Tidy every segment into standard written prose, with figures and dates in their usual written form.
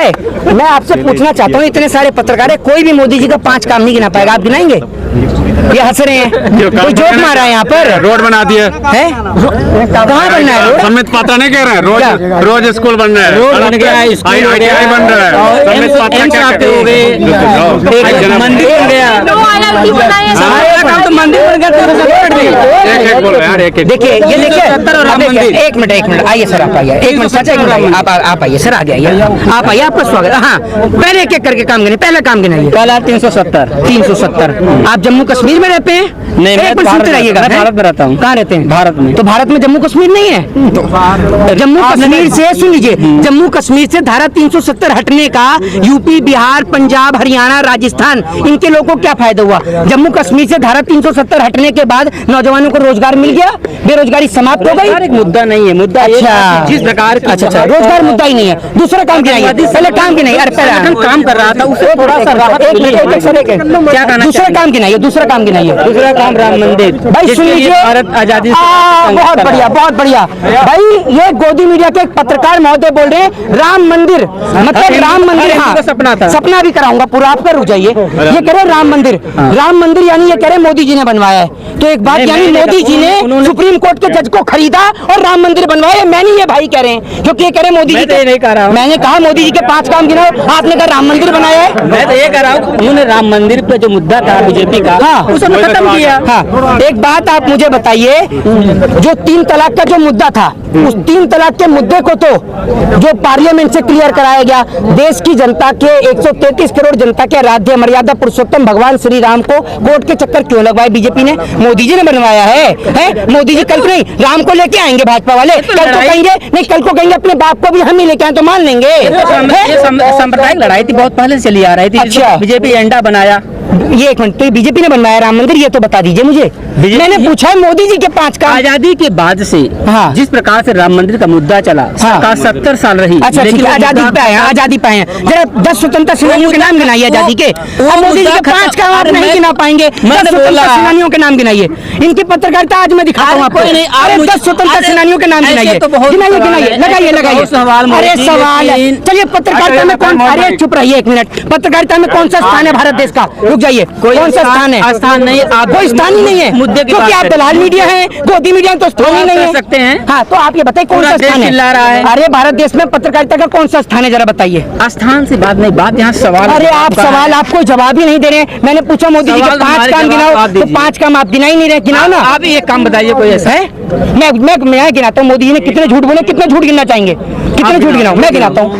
मैं आपसे पूछना चाहता हूँ, इतने सारे पत्रकार है, कोई भी मोदी जी का 5 काम नहीं गिना पाएगा, आप गिनाएंगे? ये हंस रहे हैं, कोई जोक मारा है यहाँ पर। रोड बना दिया है, कहाँ बनना है रोड? समित पात्रा नहीं कह रहे हैं, रोज स्कूल बन रहा है, रोड बन गया, ITI बन रहा है, समित पात्रा क्या हो गए, मंदिर बन गया, मंदिर बन गया। देखिए ये देखिए, एक मिनट आइए सर, आप आइए, एक मिनट चाचा, एक मिनट आप आइए सर, आगे आइए, आप आइए, आपका स्वागत। हाँ, पहले एक एक करके काम गिने, पहला काम गिनाइए। पहला 370। आप जम्मू कश्मीर में रहते हैं? नहीं, मैं भारत में रहता हूँ। कहाँ रहते हैं? भारत में। तो भारत में जम्मू कश्मीर नहीं है? जम्मू कश्मीर से, सुन लीजिए, जम्मू कश्मीर से धारा 370 हटने का यूपी, बिहार, पंजाब, हरियाणा, राजस्थान, इनके लोगों को क्या फायदा हुआ? जम्मू कश्मीर से धारा 370 हटने के बाद नौजवानों को रोजगार मिल गया, बेरोजगारी समाप्त हो गई। मुद्दा नहीं है, मुद्दा अच्छा, जिस प्रकार अच्छा रोजगार मुद्दा ही नहीं है। दूसरा काम गिनाइए, पहले काम गिनाइए। अरे पहले काम कर रहा था, उसे थोड़ा सा क्या कहना, दूसरा काम गिनाइए, दूसरा काम गिनाइए। दूसरा काम राम मंदिर। भाई सुन लीजिए, भारत आजादी, बहुत बढ़िया, बहुत बढ़िया। भाई ये गोदी मीडिया के एक पत्रकार महोदय बोल रहे हैं राम मंदिर, मतलब राम मंदिर, हाँ सपना था, सपना भी कराऊंगा पूरा, आप रुक जाइए। ये कह रहे राम मंदिर, राम मंदिर यानी ये कह रहे मोदी जी ने बनवाया है। तो एक बात, यानी मोदी जी ने सुप्रीम कोर्ट के जज को खरीदा और राम मंदिर बनवाया। मैं नहीं, ये भाई कह रहे हैं, क्योंकि ये कह रहे मोदी जी नहीं कह रहा हूं। मैंने कहा मोदी जी के 5 काम गिनाओ, आपने कहा राम मंदिर बनाया है। मैं तो ये कह रहा हूँ, उन्होंने राम मंदिर पे जो मुद्दा था बीजेपी का, हाँ, उसे खत्म किया। हाँ, एक बात आप मुझे बताइए, जो 3 तलाक का जो मुद्दा था, उस 3 तलाक के मुद्दे को तो जो पार्लियामेंट से क्लियर कराया गया, देश की जनता के 133 करोड़ जनता के आराध्य मर्यादा पुरुषोत्तम भगवान श्री राम को कोर्ट के चक्कर क्यों लगवाए बीजेपी ने? मोदी जी ने बनवाया है? मोदी जी कल को नहीं, राम को लेके आएंगे भाजपा वाले, कल को कहेंगे नहीं, कल को कहेंगे अपने बाप को भी हम ही लेके आए, तो मान लेंगे। सांप्रदायिक लड़ाई थी, बहुत पहले से चली आ रही थी। अच्छा, बीजेपी एंडा बनाया। ये एक मिनट, तो बीजेपी ने बनवाया राम मंदिर, ये तो बता दीजिए मुझे। मैंने पूछा है मोदी जी के 5 काम। आजादी के बाद से, हाँ, जिस प्रकार से राम मंदिर का मुद्दा चला, हाँ, 70 साल रही। अच्छा, लेकिन आजादी पे आए, आजादी पाए हैं। जरा 10 स्वतंत्रता सेनानियों के नाम गिनाइए आजादी के। मोदी जी के 5 काम आप नहीं गिना पाएंगे। 10 स्वतंत्रता सेनानियों के नाम गिनाइए। इनकी पत्रकारिता आज मैं दिखाता हूँ आपको। अरे 10 स्वतंत्रता सेनानियों के नाम गिनाइए, गिनाइए, लगाइए। अरे सवाल, चलिए पत्रकारिता में कौन, अरे चुप रहिए एक मिनट, पत्रकारिता में कौन सा स्थान है भारत देश का? रुक जाइए, कौन सा स्थान है? स्थान नहीं, कोई स्थान ही नहीं है, मुद्दे की क्योंकि आप दलाल मीडिया है, गोदी मीडिया तो स्थान ही नहीं है सकते हैं। हाँ, तो आप ये बताइए कौन सा स्थान है? अरे भारत देश में पत्रकारिता का कौन सा स्थान है, जरा बताइए। स्थान से बात नहीं, बात यहाँ सवाल। अरे आप सवाल, आप कोई जवाब ही नहीं दे रहे। मैंने पूछा मोदी जी के 5 काम गिनाओ, तो 5 काम आप गिना ही नहीं रहे। गिनाओ ना, आप एक काम बताइए कोई ऐसा है। मैं गिनाता हूँ मोदी जी ने कितने झूठ बोले, कितने झूठ गिनना चाहेंगे, कितने झूठ गिनाओ? मैं गिनाता हूँ,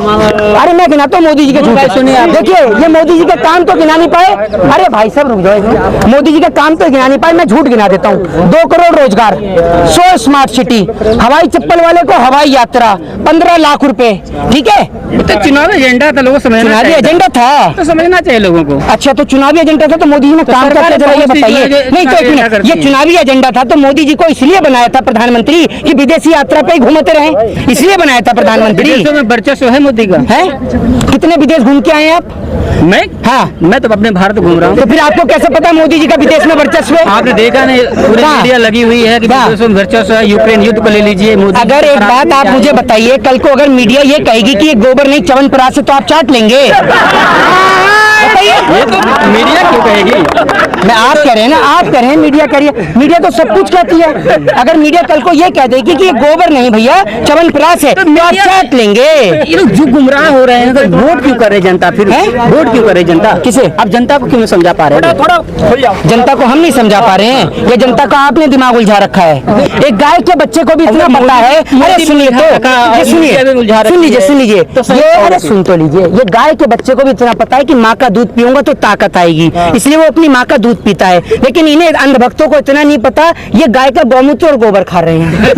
अरे मैं गिनाता हूँ मोदी जी के झूठ। सुनिए, देखिए ये मोदी जी के काम तो गिना नहीं पाए। अरे भाई साहब रुक जाओ, मोदी जी के काम तो गिना नहीं पाए, मैं झूठ गिना देता हूँ। 2 करोड़ रोजगार, 100 स्मार्ट सिटी, हवाई चप्पल वाले को हवाई यात्रा, 15 लाख रुपए, ठीक है। तो चुनावी एजेंडा था, लोगों को समझना, चुनावी एजेंडा था तो समझना चाहिए लोगों को। अच्छा, तो चुनावी एजेंडा था तो मोदी जी ने काम करके जरा ये बताइए। नहीं तो एक मिनट, ये चुनावी एजेंडा था तो मोदी जी को इसलिए बनाया था प्रधानमंत्री कि विदेशी यात्रा पे ही घूमते रहे, इसलिए बनाया था प्रधानमंत्री। विदेशों में वर्चस्व है मोदी का, है? कितने विदेश घूम के आए हैं आप? मैं, हाँ, मैं तो अपने भारत घूम रहा हूँ। तो फिर आपको कैसे पता मोदी जी का विदेश में वर्चस्व है? आपने देखा नहीं, पूरी मीडिया लगी हुई है कि विदेशों में वर्चस्व है। यूक्रेन युद्ध को ले लीजिए, मोदी। अगर एक बात आप मुझे बताइए, कल को अगर मीडिया ये कहेगी कि ये गोबर नहीं च्यवनप्राश है, तो आप चाट लेंगे? बताइए, ये तो मीडिया क्यों कहेगी? मैं, आप कह रहे हैं ना, आप कह रहे हैं मीडिया कह रही है, मीडिया तो सब कुछ कहती है। अगर मीडिया कल को ये कह देगी कि ये गोबर नहीं भैया च्यवनप्राश है, तो आप चाट लेंगे। ये लोग जो गुमराह हो रहे हैं, तो वोट क्यों कर रहे जनता? फिर वोट क्यों कर रही जनता? किसे? आप जनता को क्यों नहीं समझा पा रहे हैं? थोड़ा जनता को हम नहीं समझा पा रहे हैं, ये जनता का आपने दिमाग उलझा रखा है। एक गाय के बच्चे को भी इतना पता है। अरे सुनिए तो, सुन लीजिए, अरे सुन तो लीजिए, ये गाय के बच्चे को भी इतना पता है कि माँ का दूध पीऊंगा तो ताकत आएगी, इसलिए वो अपनी माँ का दूध पीता है। लेकिन इन्हें अंधभक्तों को इतना नहीं पता, ये गाय का गौमूत्र और गोबर खा रहे हैं।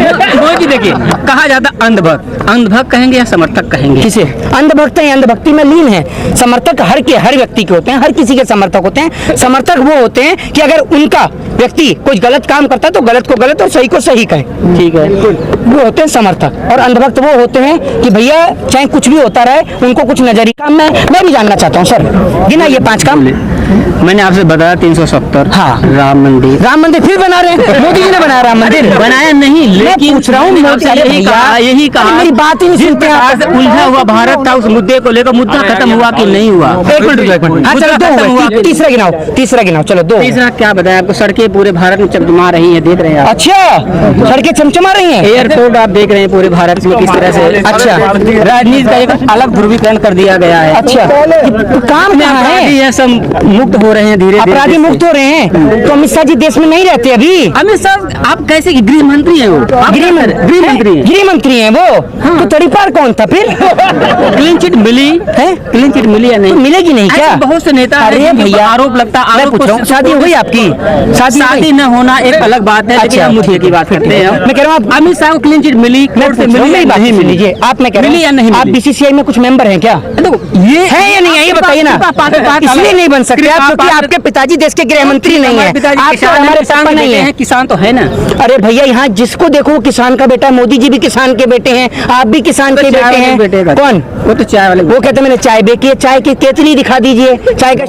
देखिए, कहा जाता अंधभक्त, अंधभक्त कहेंगे या समर्थक कहेंगे? किसे? अंधभक्त है, अंधभक्ति में लीन है। समर्थक हर व्यक्ति के होते हैं, हर किसी के समर्थक होते हैं। समर्थक वो होते हैं कि अगर उनका व्यक्ति कुछ गलत काम करता है तो गलत को गलत और सही को सही कहे, ठीक है, वो होते हैं समर्थक। और अंधभक्त वो होते हैं कि भैया चाहे कुछ भी होता रहे, उनको कुछ नजरिया। मैं भी जानना चाहता हूँ सर, गिनाइए 5 काम। मैंने आपसे बताया 370। हाँ। राम मंदिर फिर बना रहे हैं, मोदी जी ने बनाया राम मंदिर। बनाया नहीं, मैं लेकिन पूछ रहा हूँ, मैंने मोदी आपसे अरे यही भैया, कहा, यही अरे कहा मेरी बात ही नहीं जिस सुनते प्रकार आप। से उलझा हुआ भारत था उस मुद्दे को लेकर मुद्दा खत्म हुआ कि नहीं हुआ? एक मिनट, हाँ चलो मुद्दा खत्म हुआ दो, कि- तीसरा गिनाओ, चलो दो। तीसरा क्या बताया आपको? सड़कें पूरे भारत में चमचमा रही हैं, देख रहे हैं आप। अच्छा, सड़कें चमचमा रही हैं। एयरपोर्ट आप देख रहे हैं पूरे भारत में किस तरह से। अच्छा। राजनीति का एक अलग ध्रुवीकरण कर दिया गया है। अच्छा, काम कहाँ अपराधी है? ये सब मुक्त हो रहे हैं धीरे धीरे। अपराधी मुक्त हो रहे हैं, तो अमित शाह जी देश में नहीं रहते अभी। अमित शाह आप कैसे गृह मंत्री हैं? वो आप गृह मंत्री हैं। गृह मंत्री हैं वो। तो तड़ीपार कौन था फिर? क्लीन चिट मिली है? क्लीन चिट मिली या नहीं? मिलेगी नहीं क्या? ऐसे बहुत से नेता हैं अरे जिन पर भैया, आरोप लगता है। मैं आरोप पूछ रहा हूँ, शादी हुई आपकी? शादी न होना एक अलग बात है, लेकिन अच्छा। हम मुद्दे की बात करते हैं। मैं कह रहा हूँ, अमित शाह को क्लीन चिट मिली, कोर्ट से मिली या नहीं मिली? लीजिए, आप मैं कह रहा हूँ, मिली या नहीं आप मिली? बीसीसीआई में कुछ मेंबर हैं क्या? ये है या नहीं है ये बताइए ना। इसलिए नहीं बन सकते आप क्योंकि आपके पिताजी देश के गृह मंत्री नहीं है, आप तो हमारे पापा नहीं है। किसान तो है ना। अरे भैया, यहाँ जिसको देखो वो किसान का बेटा, मोदी जी भी किसान के बेटे हैं, आप भी किसान के बेटे हैं। कौन? वो तो चाय वाले वो कहते हैं मैंने चाय बेची है, चाय की केतली दिखा दीजिए, चाय का